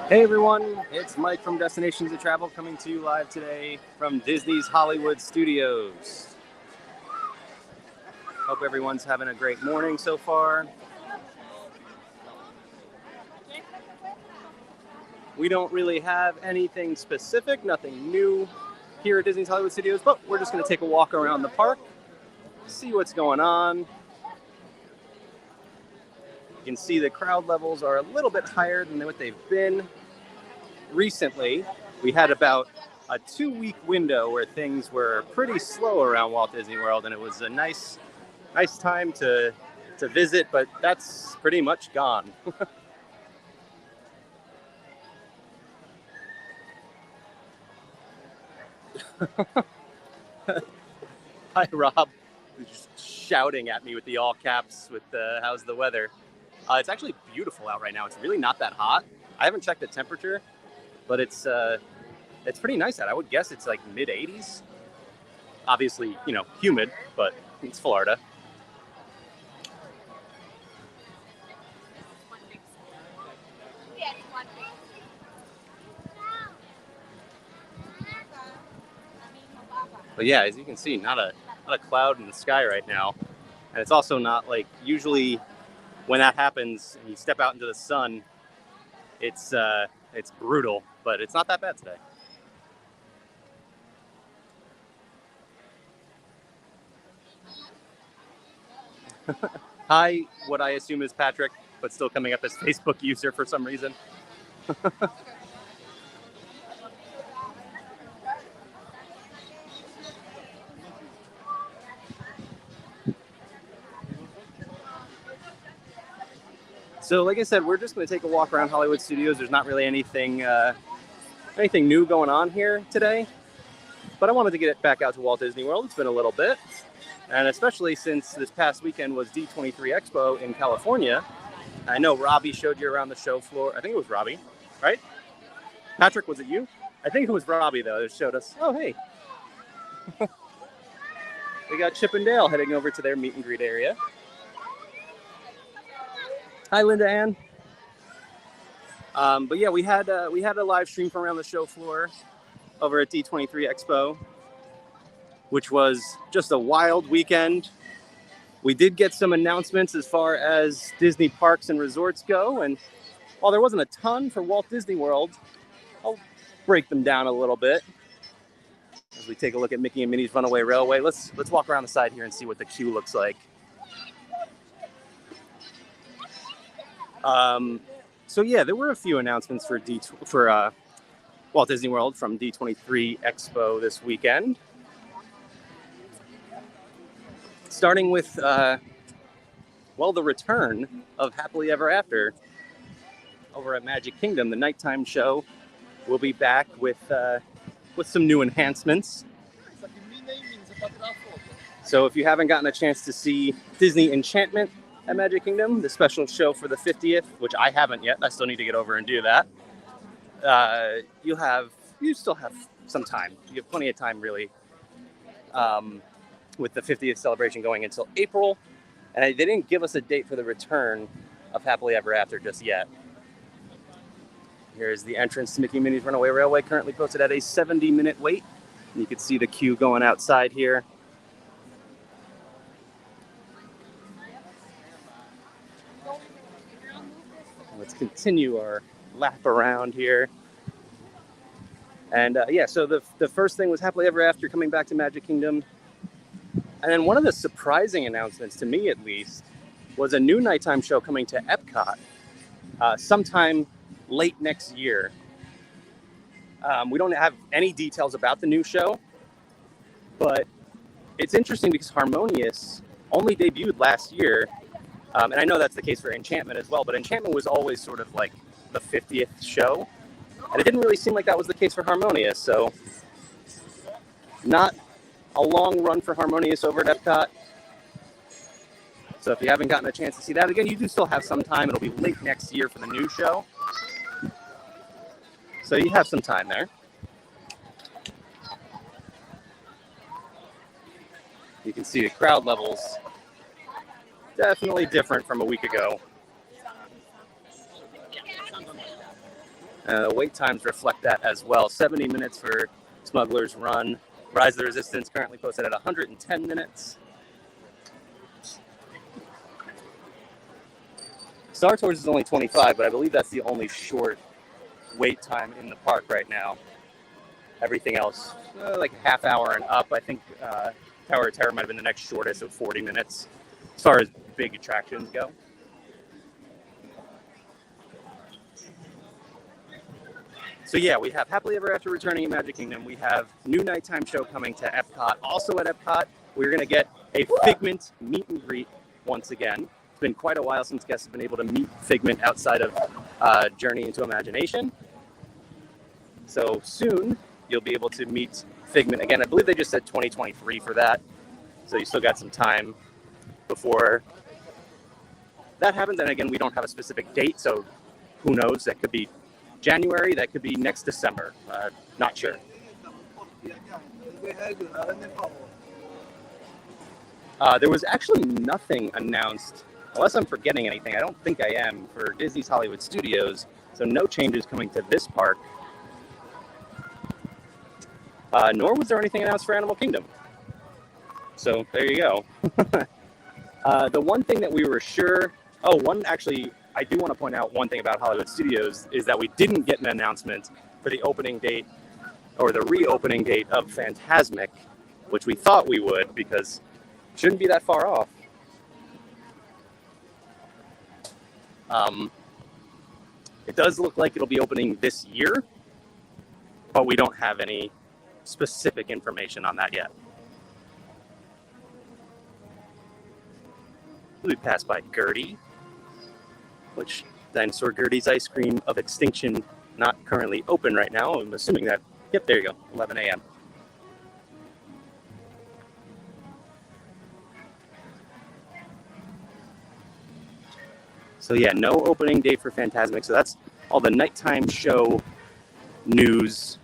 Hey everyone, it's Mike from Destinations of Travel coming to you live today from Disney's Hollywood Studios. Hope everyone's having a great morning so far. We don't really have anything specific, nothing new here at Disney's Hollywood Studios, but we're just going to take a walk around the park, see what's going on. You can see the crowd levels are a little bit higher than what they've been recently. We had about a 2-week window where things were pretty slow around Walt Disney World, and it was a nice time to visit, but that's pretty much gone. Hi, Rob. Who's just shouting at me with the all caps with how's the weather. It's actually beautiful out right now. It's really not that hot. I haven't checked the temperature, but it's pretty nice out. I would guess it's like mid 80s. Obviously, humid, but it's Florida. But yeah, as you can see, not a cloud in the sky right now. And it's also not like, usually when that happens and you step out into the sun, it's brutal, but it's not that bad today. Hi, what I assume is Patrick, but still coming up as Facebook user for some reason. So like I said, we're just going to take a walk around Hollywood Studios. There's not really anything new going on here today, but I wanted to get back out to Walt Disney World. It's been a little bit, and especially since this past weekend was D23 Expo in California. I know Robbie showed you around the show floor. I think it was Robbie, right? Patrick, was it you? I think it was Robbie, though, that showed us. Oh, hey. We got Chip and Dale heading over to their meet and greet area. Hi, Linda Ann. But yeah, we had a live stream from around the show floor over at D23 Expo, which was just a wild weekend. We did get some announcements as far as Disney parks and resorts go, and while there wasn't a ton for Walt Disney World, I'll break them down a little bit as we take a look at Mickey and Minnie's Runaway Railway. Let's walk around the side here and see what the queue looks like. So yeah, there were a few announcements for Walt Disney World from D23 Expo this weekend. Starting with, the return of Happily Ever After over at Magic Kingdom. The nighttime show will be back with some new enhancements. So if you haven't gotten a chance to see Disney Enchantment at Magic Kingdom, the special show for the 50th, which I haven't yet, I still need to get over and do that. You still have some time. You have plenty of time, really, with the 50th celebration going until April. And they didn't give us a date for the return of Happily Ever After just yet. Here's the entrance to Mickey and Minnie's Runaway Railway, currently posted at a 70-minute wait. And you can see the queue going outside here. Let's continue our lap around here. And so the first thing was Happily Ever After coming back to Magic Kingdom. And then one of the surprising announcements, to me at least, was a new nighttime show coming to Epcot sometime late next year. We don't have any details about the new show, but it's interesting because Harmonious only debuted last year. And I know that's the case for Enchantment as well, but Enchantment was always sort of like the 50th show. And it didn't really seem like that was the case for Harmonious. So not a long run for Harmonious over at Epcot. So if you haven't gotten a chance to see that, again, you do still have some time. It'll be late next year for the new show. So you have some time there. You can see the crowd levels definitely different from a week ago. Wait times reflect that as well. 70 minutes for Smuggler's Run. Rise of the Resistance currently posted at 110 minutes. Star Tours is only 25, but I believe that's the only short wait time in the park right now. Everything else, like a half hour and up. I think Tower of Terror might have been the next shortest of 40 minutes as far as big attractions go. So yeah, we have Happily Ever After returning at Magic Kingdom. We have new nighttime show coming to Epcot. Also at Epcot, we're going to get a Figment meet and greet once again. It's been quite a while since guests have been able to meet Figment outside of Journey into Imagination. So soon, you'll be able to meet Figment again. I believe they just said 2023 for that. So you still got some time before that happens. And again, we don't have a specific date, so who knows? That could be January, that could be next December. Not sure. There was actually nothing announced, unless I'm forgetting anything. I don't think I am, for Disney's Hollywood Studios. So no changes coming to this park. Nor was there anything announced for Animal Kingdom. So there you go. The one thing that we were sure... I do want to point out one thing about Hollywood Studios is that we didn't get an announcement for the opening date or the reopening date of Fantasmic, which we thought we would because it shouldn't be that far off. It does look like it'll be opening this year, but we don't have any specific information on that yet. We passed by Gertie, which Dinosaur Gertie's Ice Cream of Extinction, not currently open right now. I'm assuming that, yep, there you go, 11 a.m. So yeah, no opening date for Fantasmic. So that's all the nighttime show news,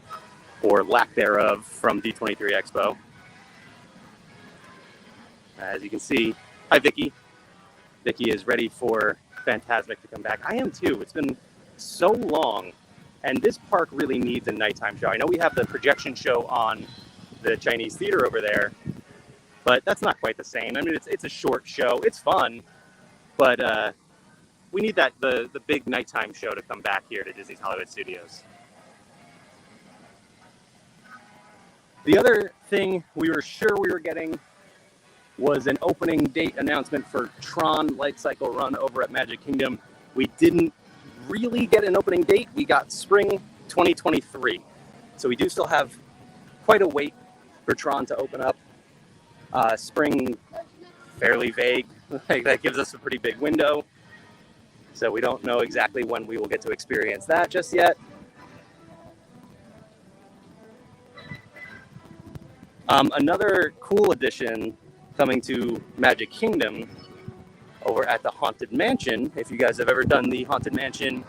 or lack thereof, from D23 Expo. As you can see, hi Vicky. Vicky is ready for Fantasmic to come back. I am too. It's been so long, and this park really needs a nighttime show. I know we have the projection show on the Chinese theater over there, but that's not quite the same. I mean, it's a short show. It's fun, but we need the big nighttime show to come back here to Disney's Hollywood Studios. The other thing we were sure we were getting was an opening date announcement for Tron Light Cycle Run over at Magic Kingdom. We didn't really get an opening date. We got spring 2023. So we do still have quite a wait for Tron to open up. Spring, fairly vague. That gives us a pretty big window. So we don't know exactly when we will get to experience that just yet. Another cool addition coming to Magic Kingdom over at the Haunted Mansion. If you guys have ever done the Haunted Mansion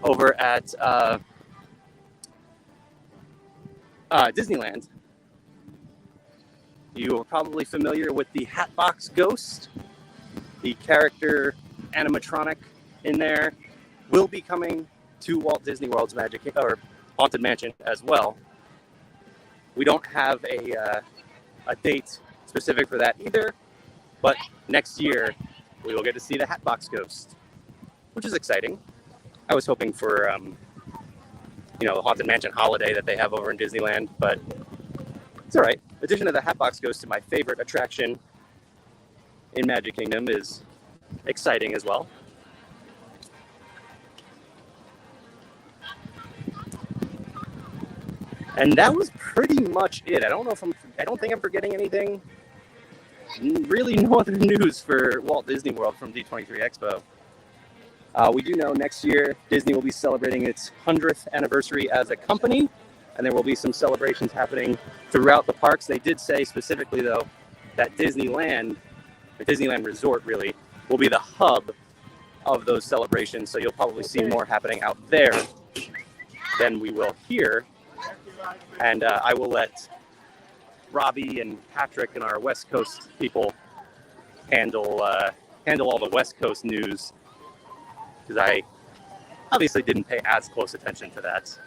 over at Disneyland, you are probably familiar with the Hatbox Ghost. The character animatronic in there will be coming to Walt Disney World's Haunted Mansion as well. We don't have a date specific for that either, but next year we will get to see the Hatbox Ghost, which is exciting. I was hoping for the Haunted Mansion holiday that they have over in Disneyland, but it's all right. Addition to the Hatbox Ghost to my favorite attraction in Magic Kingdom is exciting as well. And that was pretty much it. I don't think I'm forgetting anything. Really no other news for Walt Disney World from D23 Expo. We do know next year Disney will be celebrating its 100th anniversary as a company, and there will be some celebrations happening throughout the parks. They did say specifically, though, that Disneyland, the Disneyland Resort really, will be the hub of those celebrations, so you'll probably see more happening out there than we will here. And I will let Robbie and Patrick and our West Coast people handle all the West Coast news, because obviously didn't pay as close attention to that.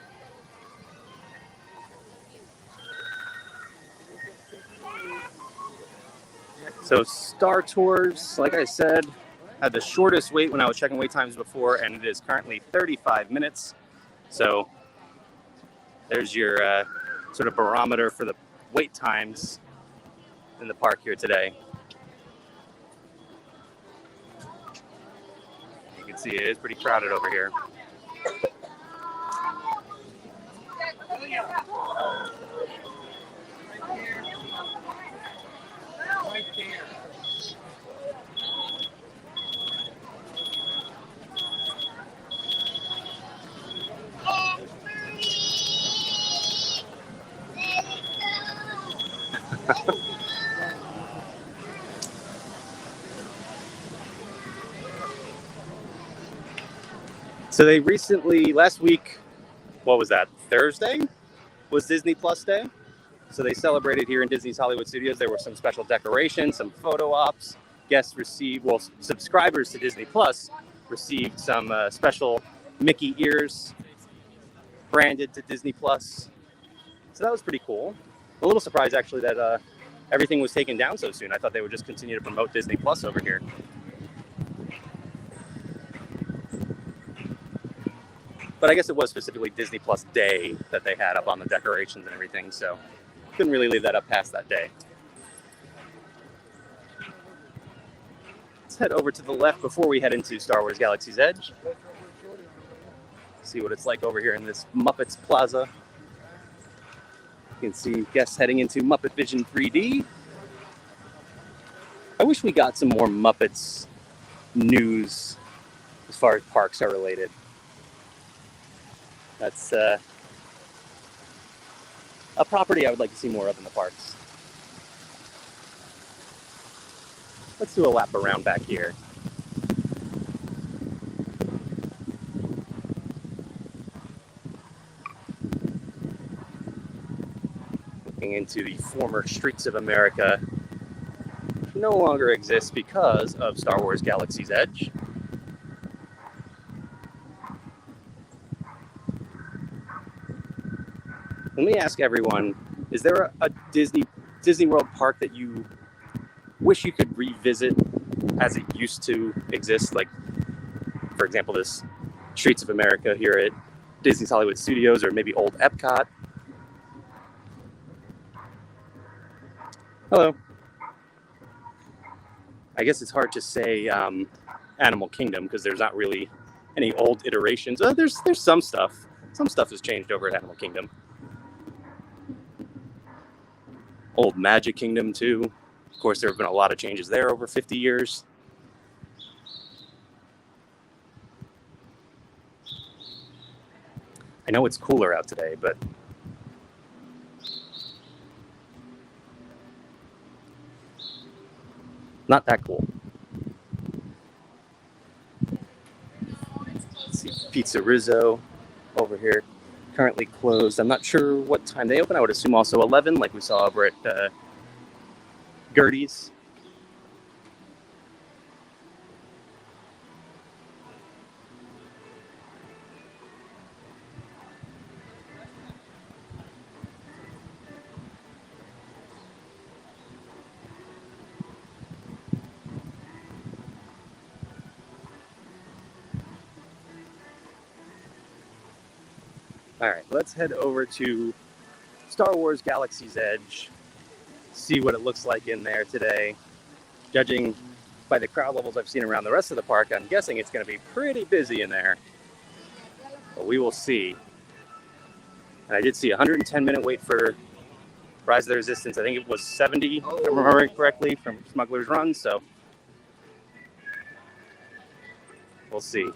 So Star Tours, like I said, had the shortest wait when I was checking wait times before, and it is currently 35 minutes. So there's your sort of barometer for the wait times in the park here today. You can see it is pretty crowded over here. So they recently, last week, what was that, Thursday? Was Disney Plus Day. So they celebrated here in Disney's Hollywood Studios. There were some special decorations, some photo ops. Guests received, well, subscribers to Disney Plus received some special Mickey ears branded to Disney Plus. So that was pretty cool. A little surprised actually that everything was taken down so soon. I thought they would just continue to promote Disney Plus over here. But I guess it was specifically Disney Plus Day that they had up on the decorations and everything, so couldn't really leave that up past that day. Let's head over to the left before we head into Star Wars Galaxy's Edge. See what it's like over here in this Muppets Plaza. You can see guests heading into Muppet Vision 3D. I wish we got some more Muppets news as far as parks are related. That's a property I would like to see more of in the parks. Let's do a lap around back here. Looking into the former Streets of America, which no longer exists because of Star Wars Galaxy's Edge. Let me ask everyone, is there a Disney World park that you wish you could revisit as it used to exist? Like, for example, this Streets of America here at Disney's Hollywood Studios, or maybe old Epcot. Hello. I guess it's hard to say Animal Kingdom because there's not really any old iterations. There's some stuff. Some stuff has changed over at Animal Kingdom. Old Magic Kingdom too. Of course, there have been a lot of changes there over 50 years. I know it's cooler out today, but not that cool. Let's see, Pizza Rizzo over here. Currently closed. I'm not sure what time they open. I would assume also 11, like we saw over at Gertie's. All right, let's head over to Star Wars Galaxy's Edge, see what it looks like in there today. Judging by the crowd levels I've seen around the rest of the park, I'm guessing it's going to be pretty busy in there, but we will see. And I did see a 110-minute wait for Rise of the Resistance. I think it was 70, if I'm remembering correctly, from Smuggler's Run, so we'll see.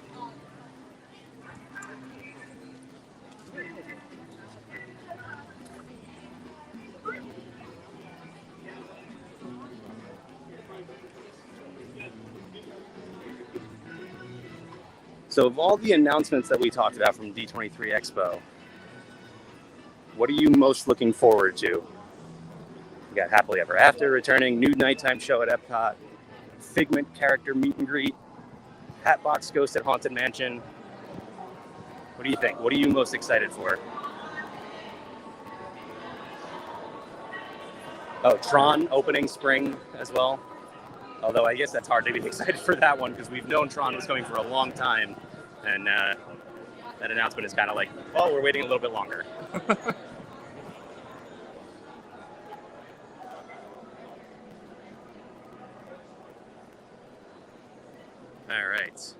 So of all the announcements that we talked about from D23 Expo, what are you most looking forward to? We got Happily Ever After returning, new nighttime show at Epcot, Figment character meet and greet, Hatbox Ghost at Haunted Mansion, What do you think? What are you most excited for? Oh, Tron opening spring as well. Although I guess that's hard to be excited for that one because we've known Tron was coming for a long time, and that announcement is kind of like, well, we're waiting a little bit longer. All right.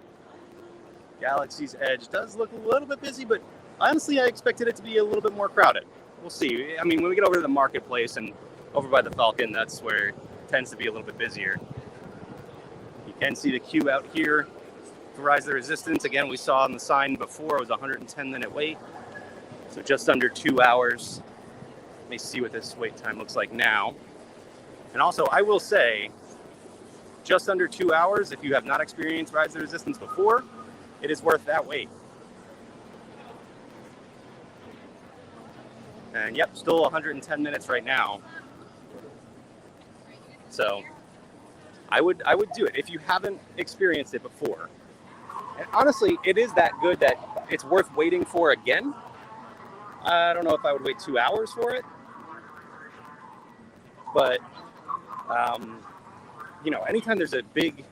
Galaxy's Edge does look a little bit busy, but honestly, I expected it to be a little bit more crowded. We'll see. I mean, when we get over to the marketplace and over by the Falcon, that's where it tends to be a little bit busier. You can see the queue out here for Rise of the Resistance. Again, we saw on the sign before it was a 110-minute wait, so just under 2 hours. Let me see what this wait time looks like now. And also, I will say, just under 2 hours, if you have not experienced Rise of the Resistance before, it is worth that wait. And yep, still 110 minutes right now. So I would do it if you haven't experienced it before. And honestly, it is that good that it's worth waiting for again. I don't know if I would wait 2 hours for it, but you know, anytime there's a big,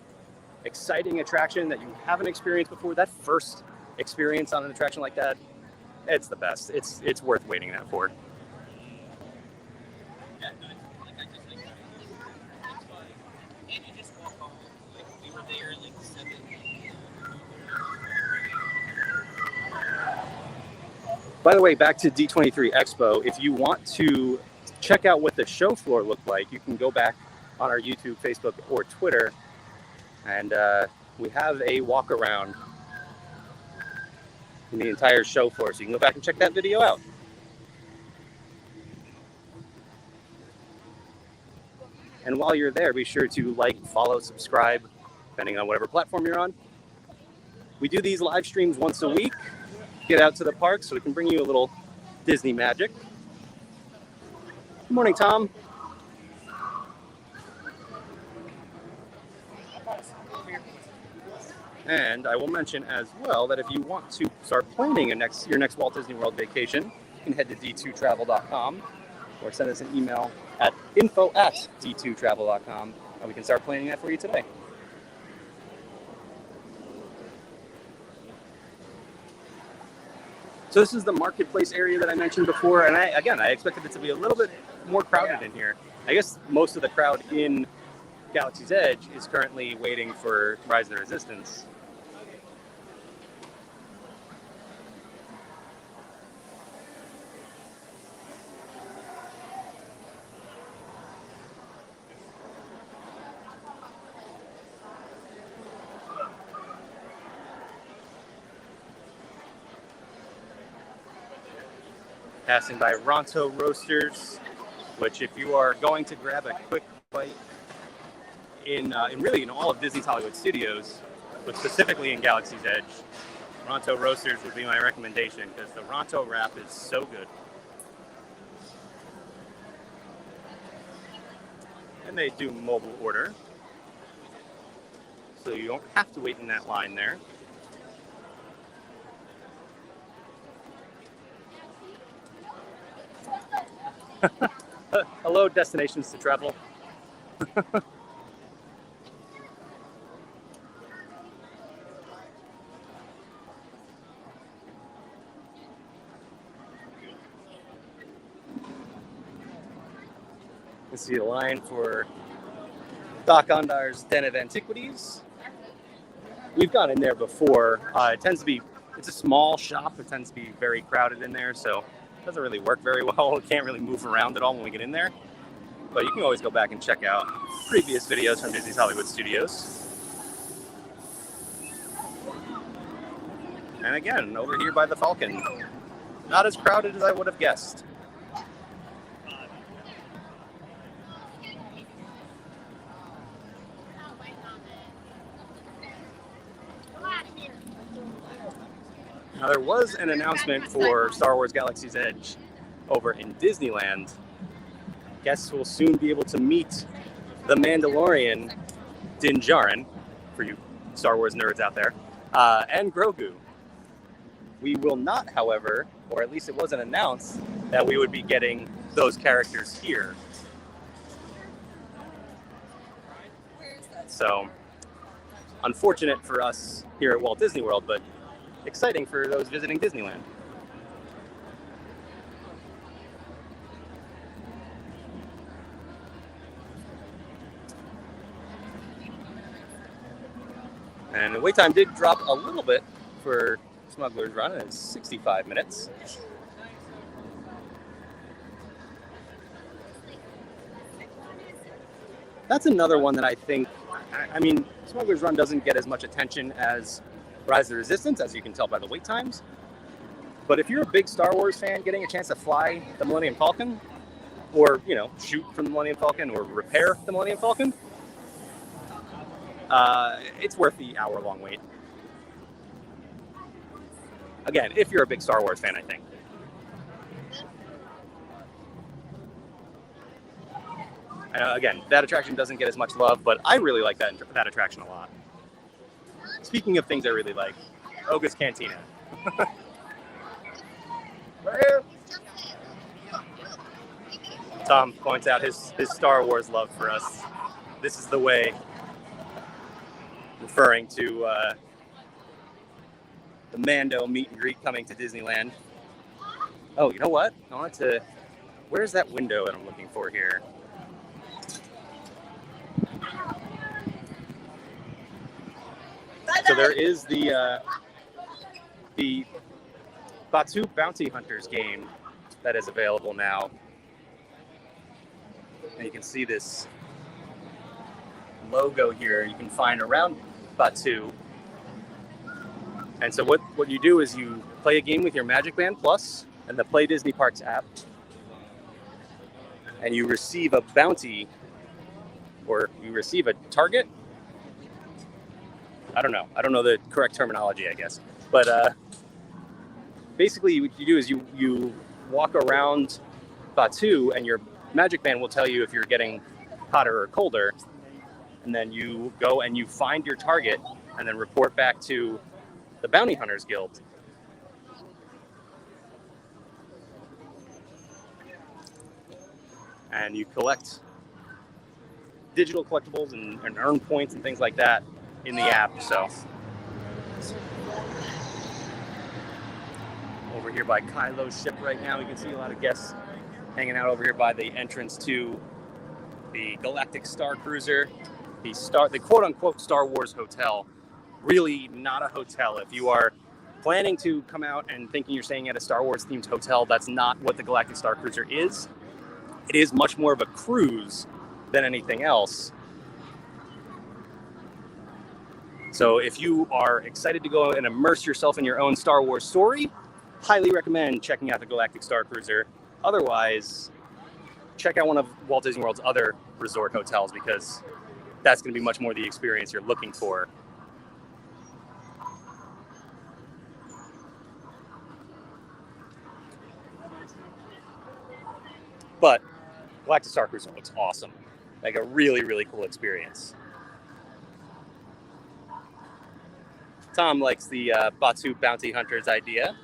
exciting attraction that you haven't experienced before, that first experience on an attraction like that, it's the best. It's worth waiting that for. By the way, back to D23 Expo, if you want to check out what the show floor looked like, you can go back on our YouTube, Facebook, or Twitter, and we have a walk around in the entire show floor, so you can go back and check that video out. And while you're there, be sure to like, follow, subscribe, depending on whatever platform you're on. We do these live streams once a week. Get out to the park so we can bring you a little Disney magic. Good morning, Tom. And I will mention as well that if you want to start planning your next Walt Disney World vacation, you can head to d2travel.com or send us an email at info@d2travel.com, and we can start planning that for you today. So this is the marketplace area that I mentioned before, and I expected it to be a little bit more crowded in here. I guess most of the crowd in Galaxy's Edge is currently waiting for Rise of the Resistance. Passing by Ronto Roasters, which if you are going to grab a quick bite in all of Disney's Hollywood Studios, but specifically in Galaxy's Edge, Ronto Roasters would be my recommendation because the Ronto wrap is so good. And they do mobile order, so you don't have to wait in that line there. Hello, destinations to travel. You see the line for Doc Ondar's Den of Antiquities. We've gone in there before. It's a small shop. It tends to be very crowded in there, so it doesn't really work very well. It can't really move around at all when we get in there. But you can always go back and check out previous videos from Disney's Hollywood Studios. And again, over here by the Falcon, not as crowded as I would have guessed. Now, there was an announcement for Star Wars Galaxy's Edge over in Disneyland. Guests will soon be able to meet the Mandalorian, Din Djarin, for you Star Wars nerds out there, and Grogu. We will not, however, or at least it wasn't announced, that we would be getting those characters here. So, unfortunate for us here at Walt Disney World, but exciting for those visiting Disneyland. And the wait time did drop a little bit for Smuggler's Run. It's 65 minutes. That's another one that I think, I mean, Smuggler's Run doesn't get as much attention as Rise of the Resistance, as you can tell by the wait times. But if you're a big Star Wars fan, getting a chance to fly the Millennium Falcon, or, you know, shoot from the Millennium Falcon, or repair the Millennium Falcon, it's worth the hour-long wait. Again, if you're a big Star Wars fan, I think. Again, that attraction doesn't get as much love, but I really like that attraction a lot. Speaking of things I really like, Oga's Cantina. Right here. Tom points out his Star Wars love for us. This is the way, referring to the Mando meet and greet coming to Disneyland. Oh, you know what? I wanted to... Where's that window that I'm looking for here? So there is the Batuu Bounty Hunters game that is available now. And you can see this logo here you can find around Batuu. And so what you do is you play a game with your Magic Band Plus and the Play Disney Parks app, and you receive a bounty, or you receive a target. I don't know the correct terminology, I guess. But basically what you do is you walk around Batuu, and your Magic Band will tell you if you're getting hotter or colder. And then you go and you find your target and then report back to the Bounty Hunters Guild. And you collect digital collectibles and earn points and things like that in the app. So over here by Kylo's ship right now, you can see a lot of guests hanging out over here by the entrance to the Galactic Star Cruiser, the quote-unquote Star Wars Hotel. Really not a hotel. If you are planning to come out and thinking you're staying at a Star Wars-themed hotel, that's not what the Galactic Star Cruiser is. It is much more of a cruise than anything else. So if you are excited to go and immerse yourself in your own Star Wars story, highly recommend checking out the Galactic Star Cruiser. Otherwise, check out one of Walt Disney World's other resort hotels, because that's going to be much more the experience you're looking for. But Galactic Star Cruiser looks awesome. Like a really, really cool experience. Tom likes the Batuu Bounty Hunters idea.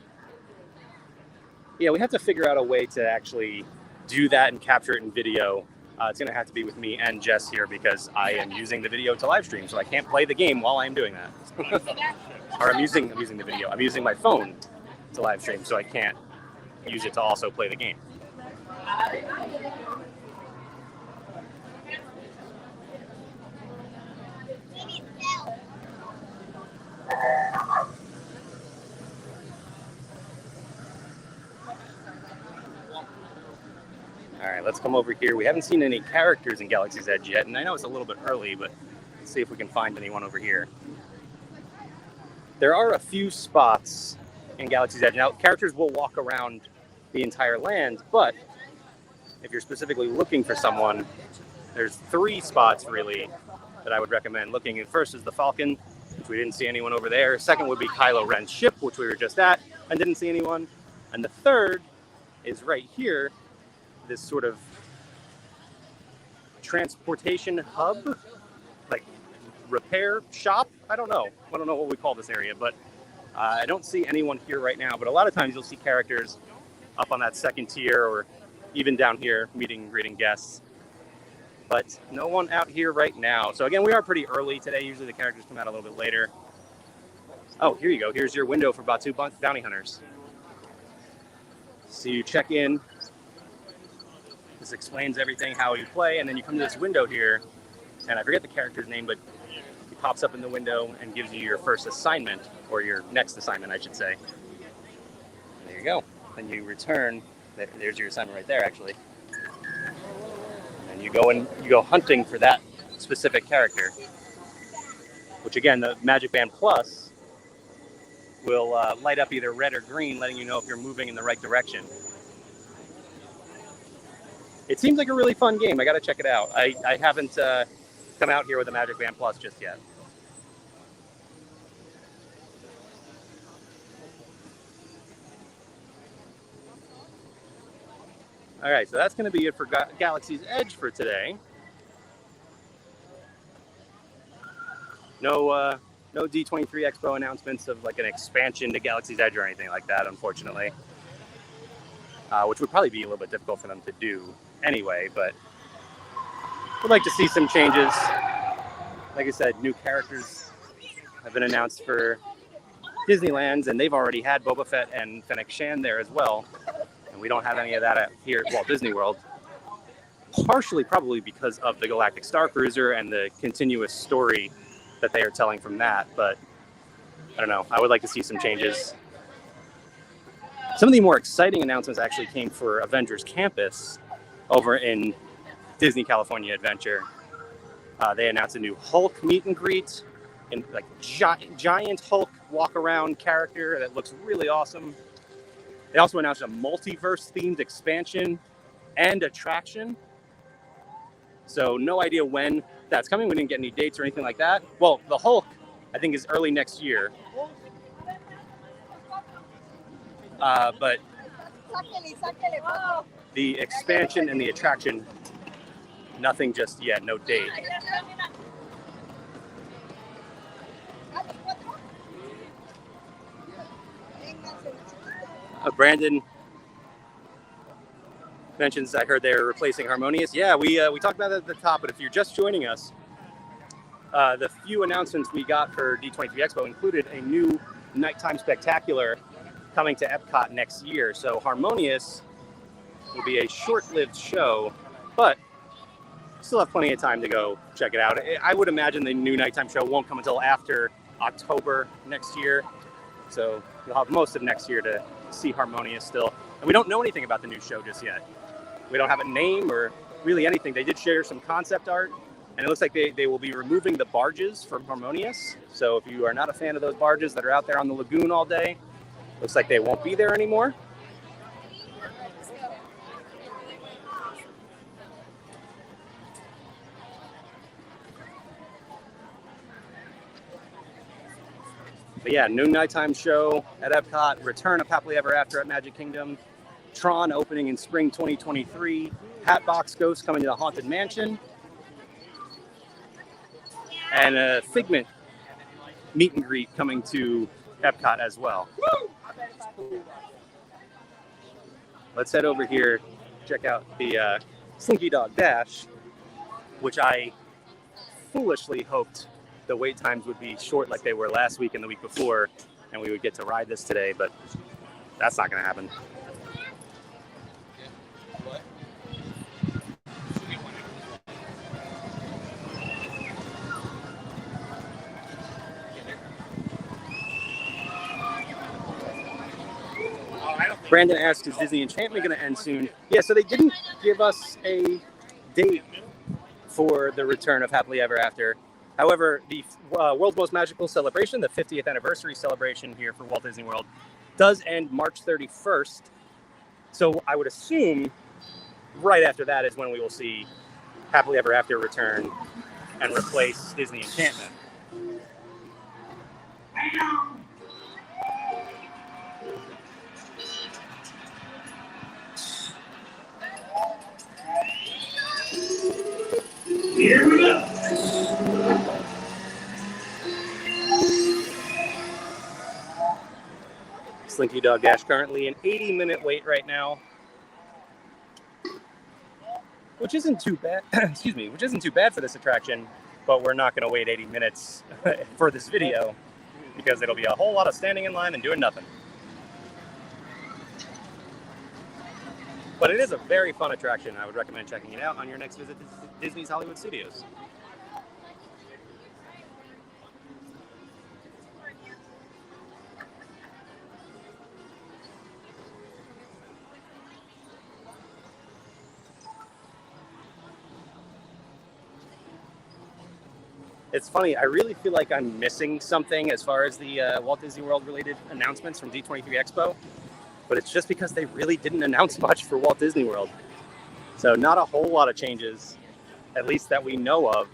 Yeah, we have to figure out a way to actually do that and capture it in video. It's going to have to be with me and Jess here, because I am using the video to live stream, so I can't play the game while I'm doing that. Or I'm using the video. I'm using my phone to live stream, so I can't use it to also play the game. All right, let's come over here. We haven't seen any characters in Galaxy's Edge yet, and I know it's a little bit early, but let's see if we can find anyone over here. There are a few spots in Galaxy's Edge. Now, characters will walk around the entire land, but if you're specifically looking for someone, there's 3 spots really that I would recommend looking at. First is the Falcon, which we didn't see anyone over there. Second would be Kylo Ren's ship, which we were just at and didn't see anyone. And the third is right here, this sort of transportation hub, like repair shop. I don't know what we call this area, but I don't see anyone here right now, but a lot of times you'll see characters up on that second tier or even down here meeting and greeting guests. But no one out here right now. So again, we are pretty early today. Usually the characters come out a little bit later. Oh, here you go. Here's your window for Batuu Bounty Hunters. So you check in. This explains everything, how you play, and then you come to this window here, and I forget the character's name, but he pops up in the window and gives you your first assignment, or your next assignment, I should say. There you go. Then you return. There's your assignment right there, actually. And you go hunting for that specific character, which again, the Magic Band Plus will light up either red or green, letting you know if you're moving in the right direction. It seems like a really fun game. I got to check it out. I haven't come out here with the Magic Band Plus just yet. All right, so that's going to be it for Galaxy's Edge for today. No D23 Expo announcements of like an expansion to Galaxy's Edge or anything like that, unfortunately. Which would probably be a little bit difficult for them to do anyway, but we'd like to see some changes. Like I said, new characters have been announced for Disneyland's, and they've already had Boba Fett and Fennec Shand there as well. And we don't have any of that here at Walt Disney World. Partially probably because of the Galactic Star Cruiser and the continuous story that they are telling from that, but I don't know. I would like to see some changes. Some of the more exciting announcements actually came for Avengers Campus over in Disney California Adventure. They announced a new Hulk meet and greet, and like giant Hulk walk around character that looks really awesome. They also announced a multiverse themed expansion and attraction. So no idea when that's coming. We didn't get any dates or anything like that. Well, the Hulk, I think, is early next year. But the expansion and the attraction, nothing just yet, no date. Brandon mentions, I heard they're replacing Harmonious. Yeah, we talked about that at the top, but if you're just joining us, the few announcements we got for D23 Expo included a new nighttime spectacular coming to Epcot next year. So Harmonious will be a short-lived show, but still have plenty of time to go check it out. I would imagine the new nighttime show won't come until after October next year. So you'll have most of next year to see Harmonious still. And we don't know anything about the new show just yet. We don't have a name or really anything. They did share some concept art, and it looks like they will be removing the barges from Harmonious. So if you are not a fan of those barges that are out there on the lagoon all day, looks like they won't be there anymore. But yeah, new nighttime show at Epcot, return of Happily Ever After at Magic Kingdom, Tron opening in spring 2023, Hatbox Ghost coming to the Haunted Mansion, and a Figment meet and greet coming to Epcot as well. Let's head over here, check out the Slinky Dog Dash, which I foolishly hoped the wait times would be short like they were last week and the week before, and we would get to ride this today, but that's not going to happen. Brandon asked, is Disney Enchantment going to end soon? Yeah, so they didn't give us a date for the return of Happily Ever After. However, the World's Most Magical Celebration, the 50th anniversary celebration here for Walt Disney World, does end March 31st. So I would assume right after that is when we will see Happily Ever After return and replace Disney Enchantment. Here we go. Slinky Dog Dash currently an 80-minute wait right now, which isn't too bad. Excuse me, which isn't too bad for this attraction. But we're not going to wait 80 minutes for this video because it'll be a whole lot of standing in line and doing nothing. But it is a very fun attraction. I would recommend checking it out on your next visit to Disney's Hollywood Studios. It's funny, I really feel like I'm missing something as far as the Walt Disney World related announcements from D23 Expo, but it's just because they really didn't announce much for Walt Disney World. So not a whole lot of changes, at least that we know of,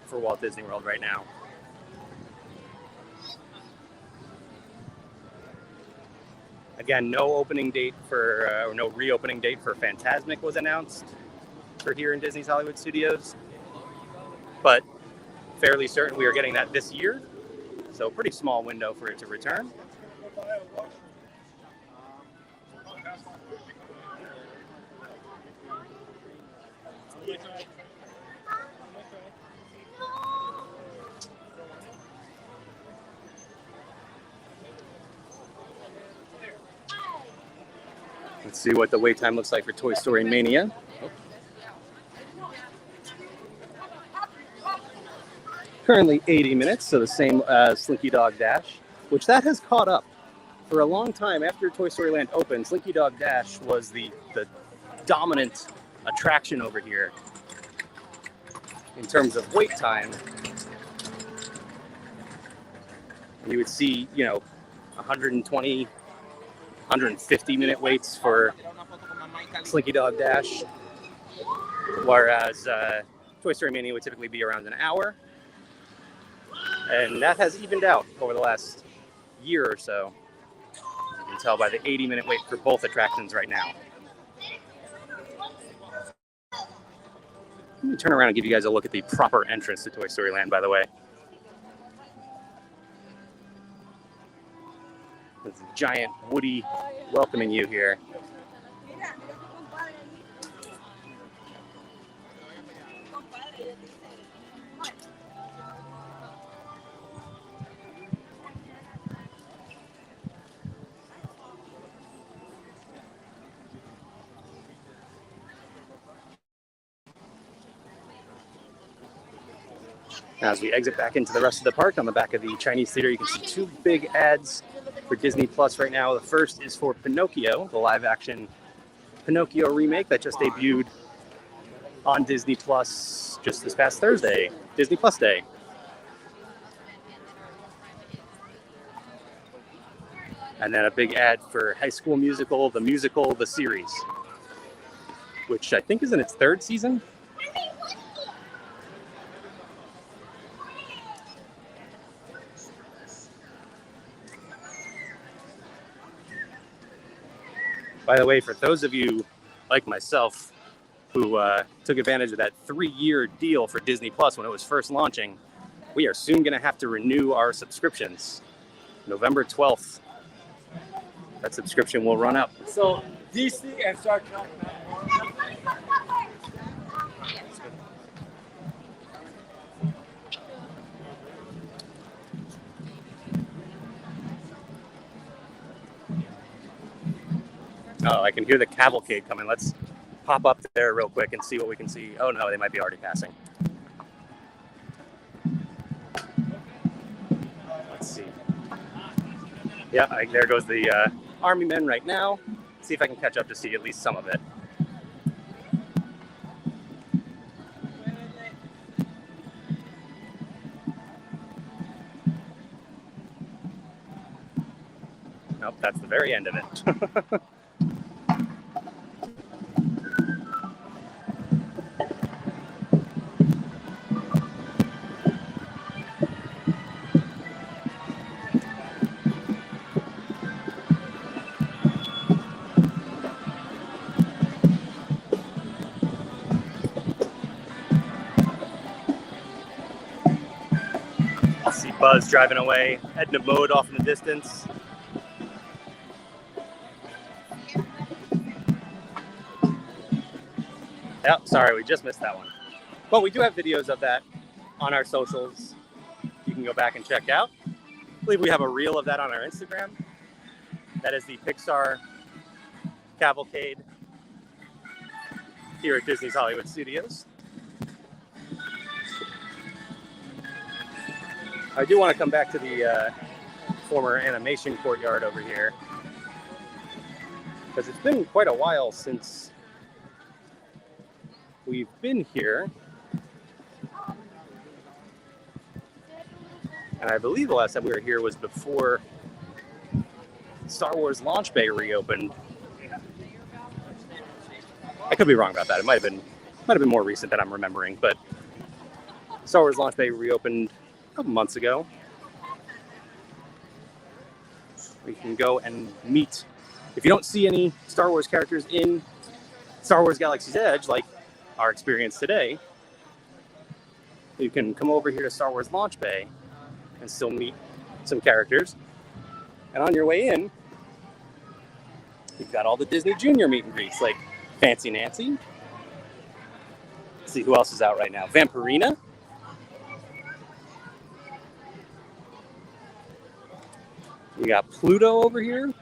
for Walt Disney World right now. Again, no opening date for, or no reopening date for Fantasmic was announced for here in Disney's Hollywood Studios, but fairly certain we are getting that this year, so pretty small window for it to return. Let's see what the wait time looks like for Toy Story Mania. Currently 80 minutes, so the same as Slinky Dog Dash, which that has caught up. For a long time after Toy Story Land opened, Slinky Dog Dash was the dominant attraction over here in terms of wait time. And you would see, 120, 150-minute waits for Slinky Dog Dash, whereas Toy Story Mania would typically be around an hour. And that has evened out over the last year or so. You can tell by the 80-minute wait for both attractions right now. Let me turn around and give you guys a look at the proper entrance to Toy Story Land, by the way. It's a giant Woody welcoming you here. Now, as we exit back into the rest of the park, on the back of the Chinese theater, you can see two big ads for Disney Plus right now. The first is for Pinocchio, the live-action Pinocchio remake that just debuted on Disney Plus just this past Thursday, Disney Plus Day. And then a big ad for High School Musical, the series, which I think is in its third season. By the way, for those of you like myself who took advantage of that 3-year deal for Disney Plus when it was first launching, we are soon going to have to renew our subscriptions. November 12th, that subscription will run out. So DC and Star Trek. Oh, I can hear the cavalcade coming. Let's pop up there real quick and see what we can see. Oh no, they might be already passing. Let's see. Yeah, there goes the Army men right now. See if I can catch up to see at least some of it. Nope, that's the very end of it. Buzz driving away, Edna Mode off in the distance. Yep, sorry, we just missed that one. But we do have videos of that on our socials. You can go back and check out. I believe we have a reel of that on our Instagram. That is the Pixar Cavalcade here at Disney's Hollywood Studios. I do want to come back to the former animation courtyard over here, because it's been quite a while since we've been here. And I believe the last time we were here was before Star Wars Launch Bay reopened. I could be wrong about that. It might have been more recent than I'm remembering, but Star Wars Launch Bay reopened a couple months ago. We can go and meet. If you don't see any Star Wars characters in Star Wars Galaxy's Edge, like our experience today, you can come over here to Star Wars Launch Bay and still meet some characters. And on your way in, you've got all the Disney Junior meet and greets, like Fancy Nancy. Let's see who else is out right now. Vampirina. We got Pluto over here.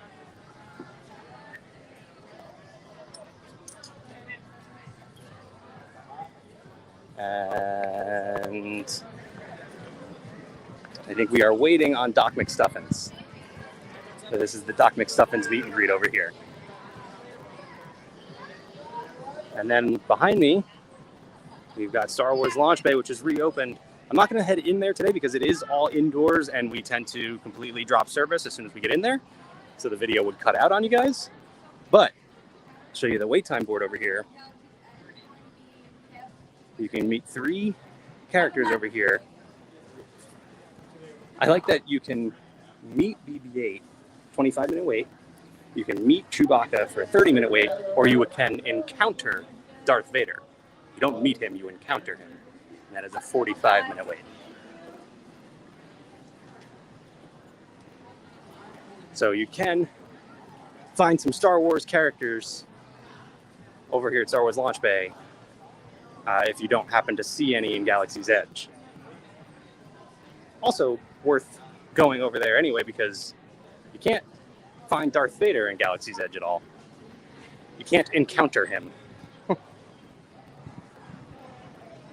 And I think we are waiting on Doc McStuffins. So this is the Doc McStuffins meet and greet over here. And then behind me, we've got Star Wars Launch Bay, which is reopened. I'm not going to head in there today because it is all indoors and we tend to completely drop service as soon as we get in there. So the video would cut out on you guys. But I'll show you the wait time board over here. You can meet 3 characters over here. I like that you can meet BB-8, 25-minute wait. You can meet Chewbacca for a 30-minute wait, or you can encounter Darth Vader. You don't meet him, you encounter him. And that is a 45-minute wait. So you can find some Star Wars characters over here at Star Wars Launch Bay if you don't happen to see any in Galaxy's Edge. Also worth going over there anyway, because you can't find Darth Vader in Galaxy's Edge at all. You can't encounter him.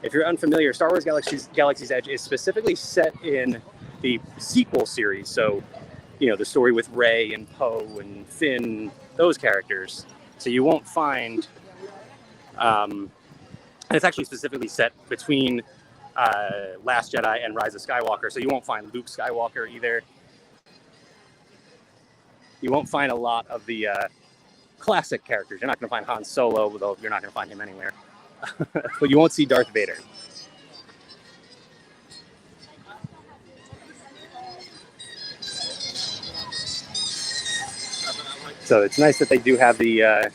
If you're unfamiliar, Star Wars Galaxy's Edge is specifically set in the sequel series. So, you know, the story with Rey and Poe and Finn, those characters. So you won't find, and it's actually specifically set between Last Jedi and Rise of Skywalker. So you won't find Luke Skywalker either. You won't find a lot of the classic characters. You're not going to find Han Solo, although you're not going to find him anywhere. But you won't see Darth Vader. So it's nice that they do have the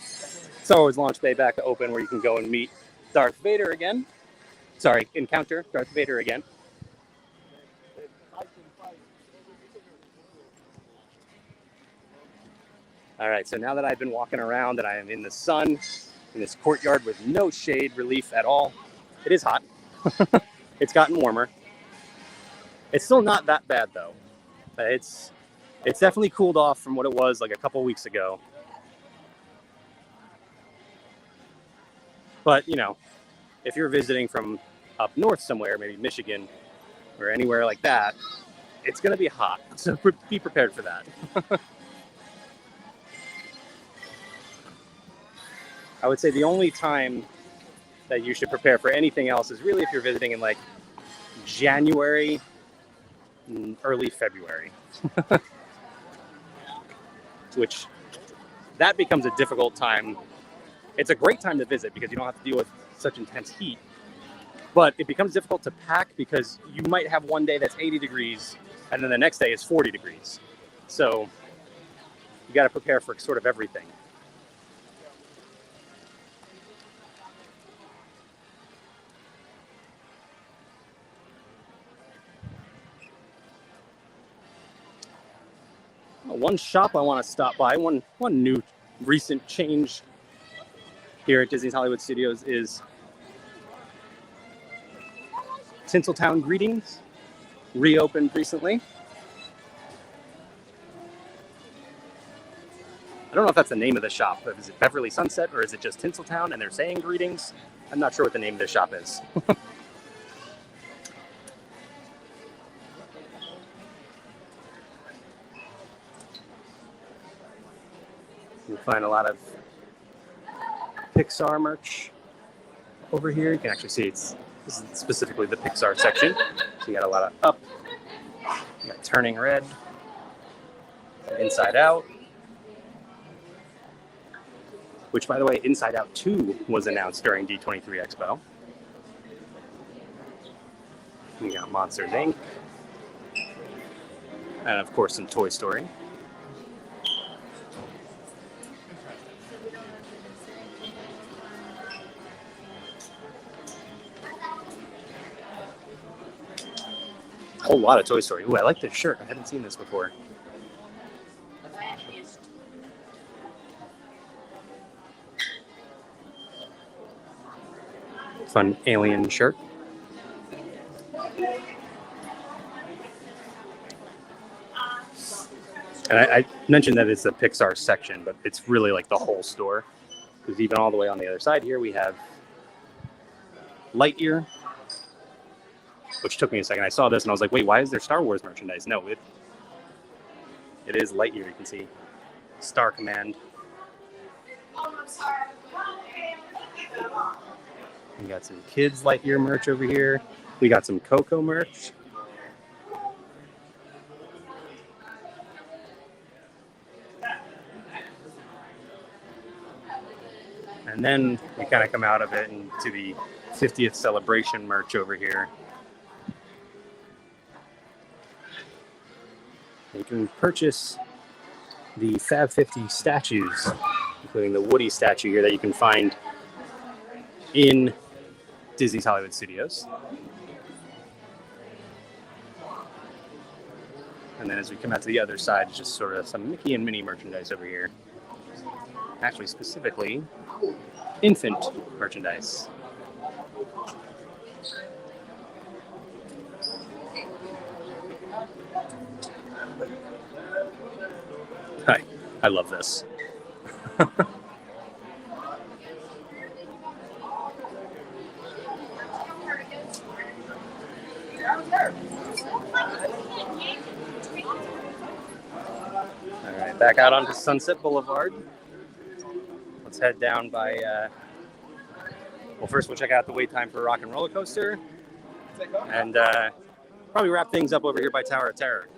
Star Wars Launch Bay back open where you can go and meet Darth Vader again. Sorry, encounter Darth Vader again. All right, so now that I've been walking around and I am in the sun, in this courtyard with no shade relief at all, it is hot. It's gotten warmer. It's still not that bad though. It's definitely cooled off from what it was like a couple weeks ago. But, you know, if you're visiting from up north somewhere, maybe Michigan or anywhere like that, it's going to be hot. So be prepared for that. I would say the only time that you should prepare for anything else is really if you're visiting in like January, early February. Which that becomes a difficult time. It's a great time to visit because you don't have to deal with such intense heat, but it becomes difficult to pack because you might have one day that's 80 degrees and then the next day is 40 degrees. So you got to prepare for sort of everything. One shop I want to stop by, one new recent change here at Disney's Hollywood Studios is Tinseltown Greetings, reopened recently. I don't know if that's the name of the shop. Is it Beverly Sunset or is it just Tinseltown and they're saying greetings? I'm not sure what the name of the shop is. You'll find a lot of Pixar merch over here. You can actually see this is specifically the Pixar section. So you got a lot of Up, you got Turning Red, Inside Out, which, by the way, Inside Out 2 was announced during D23 Expo. We got Monsters, Inc. And, of course, some Toy Story. A whole lot of Toy Story. Ooh, I like this shirt. I hadn't seen this before. Fun alien shirt. And I mentioned that it's the Pixar section, but it's really like the whole store. Because even all the way on the other side here, we have Lightyear, which took me a second. I saw this and I was like, wait, why is there Star Wars merchandise? No, it is Lightyear. You can see Star Command. We got some kids Lightyear merch over here. We got some Coco merch. And then we kind of come out of it into the 50th celebration merch over here. You can purchase the Fab 50 statues, including the Woody statue here that you can find in Disney's Hollywood Studios. And then as we come out to the other side, it's just sort of some Mickey and Minnie merchandise over here. Actually, specifically, infant merchandise. I love this. All right, back out onto Sunset Boulevard. Let's head down by, well, first we'll check out the wait time for Rock and Roller Coaster. And probably wrap things up over here by Tower of Terror.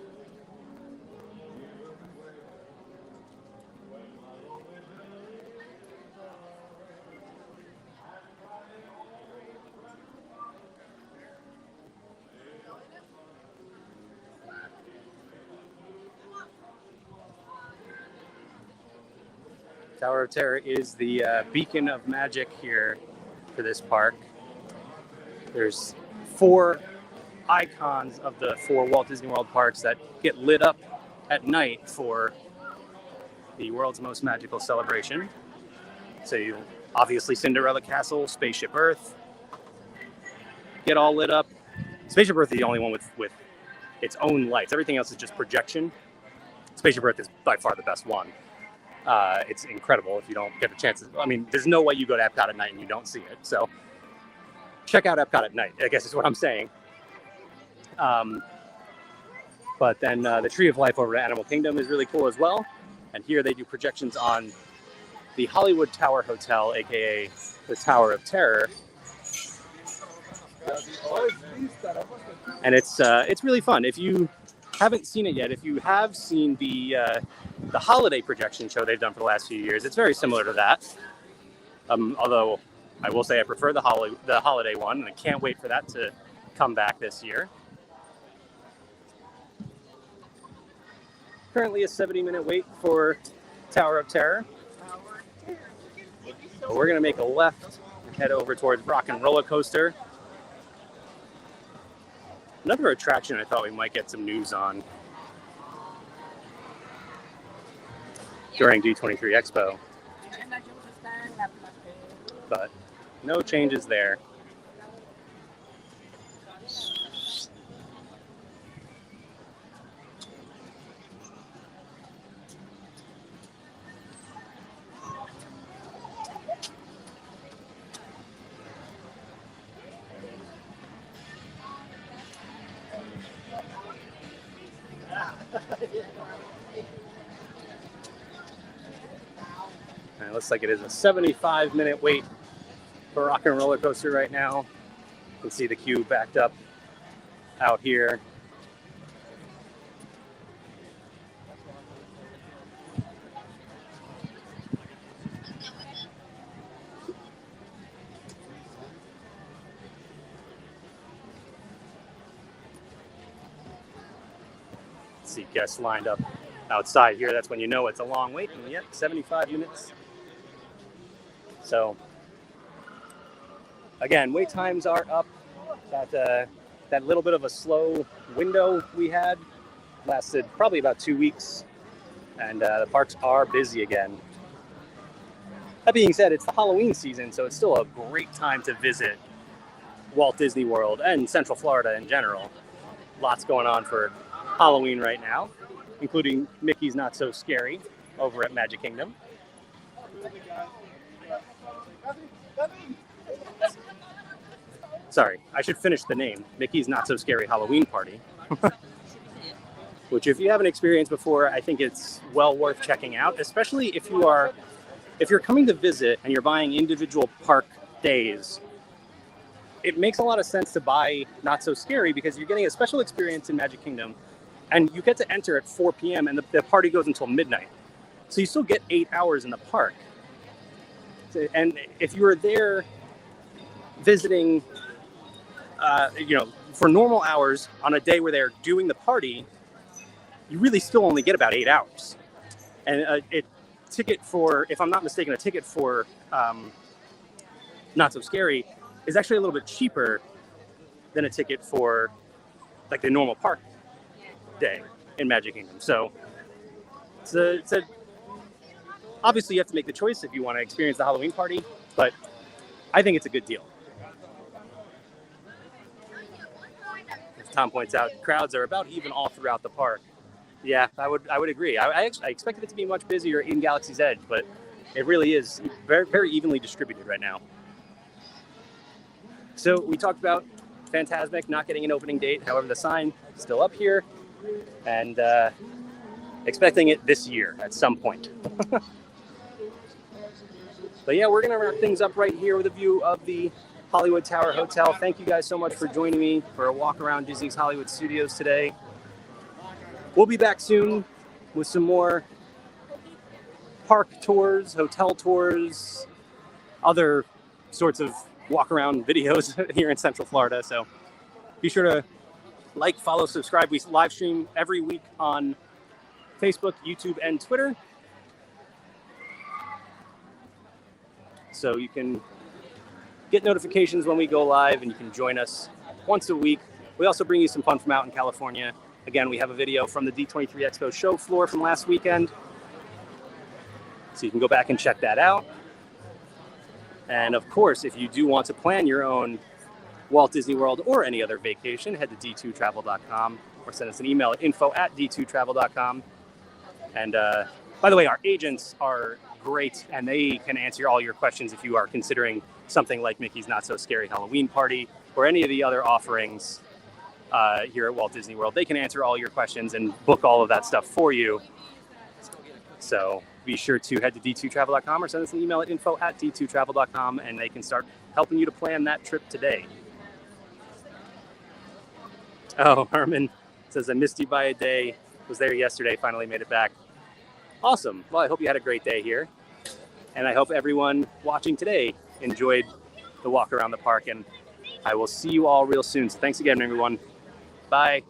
Tower of Terror is the beacon of magic here for this park. There's 4 icons of the 4 Walt Disney World parks that get lit up at night for the world's most magical celebration. So you obviously Cinderella Castle, Spaceship Earth, get all lit up. Spaceship Earth is the only one with its own lights. Everything else is just projection. Spaceship Earth is by far the best one. It's incredible if you don't get the chance. I mean, there's no way you go to Epcot at night and you don't see it. So check out Epcot at night, I guess is what I'm saying. But then the Tree of Life over at Animal Kingdom is really cool as well. And here they do projections on the Hollywood Tower Hotel, aka the Tower of Terror. And it's really fun. If you haven't seen it yet, if you have seen the holiday projection show they've done for the last few years, it's very similar to that. Although I will say I prefer the holiday one, and I can't wait for that to come back this year. Currently a 70-minute wait for Tower of Terror. But we're going to make a left and head over towards Rock and Roller Coaster. Another attraction I thought we might get some news on during D23 Expo but no changes there. And it looks like it is a 75-minute wait for Rock and Roller Coaster right now. You can see the queue backed up out here. See guests lined up outside here. That's when you know it's a long wait. And yet, 75 minutes. So, again, wait times are up. That little bit of a slow window we had lasted probably about 2 weeks, and the parks are busy again. That being said, it's the Halloween season, so it's still a great time to visit Walt Disney World and Central Florida in general. Lots going on for Halloween right now, including Mickey's Not So Scary over at Magic Kingdom. Sorry, I should finish the name. Mickey's Not So Scary Halloween Party. Which, if you haven't experienced before, I think it's well worth checking out, especially if you're coming to visit and you're buying individual park days. It makes a lot of sense to buy Not So Scary because you're getting a special experience in Magic Kingdom, and you get to enter at 4 p.m. and the party goes until midnight. So you still get 8 hours in the park. And if you were there visiting, for normal hours on a day where they're doing the party, you really still only get about 8 hours. And ticket for, if I'm not mistaken, a ticket for Not So Scary is actually a little bit cheaper than a ticket for like the normal park day in Magic Kingdom. So it's a obviously you have to make the choice if you want to experience the Halloween party, but I think it's a good deal. As Tom points out, crowds are about even all throughout the park. Yeah, I would agree. I expected it to be much busier in Galaxy's Edge, but it really is very, very evenly distributed right now. So we talked about Fantasmic not getting an opening date. However, the sign is still up here, and expecting it this year at some point. But yeah, we're going to wrap things up right here with a view of the Hollywood Tower Hotel. Thank you guys so much for joining me for a walk around Disney's Hollywood Studios today. We'll be back soon with some more park tours, hotel tours, other sorts of walk around videos here in Central Florida. So be sure to like, follow, subscribe. We live stream every week on Facebook, YouTube, and Twitter. So you can get notifications when we go live, and you can join us once a week. We also bring you some fun from out in California. Again, we have a video from the D23 Expo show floor from last weekend, so you can go back and check that out. And of course, if you do want to plan your own Walt Disney World or any other vacation, head to d2travel.com or send us an email at info@d2travel.com. And by the way, our agents are great, and they can answer all your questions if you are considering something like Mickey's Not So Scary Halloween Party or any of the other offerings here at Walt Disney World. They can answer all your questions and book all of that stuff for you. So be sure to head to d2travel.com or send us an email at info@d2travel.com, and they can start helping you to plan that trip today. Oh, Herman says, I missed you by a day. Was there yesterday, finally made it back. Awesome. Well, I hope you had a great day here. And I hope everyone watching today enjoyed the walk around the park. And I will see you all real soon. So thanks again, everyone. Bye.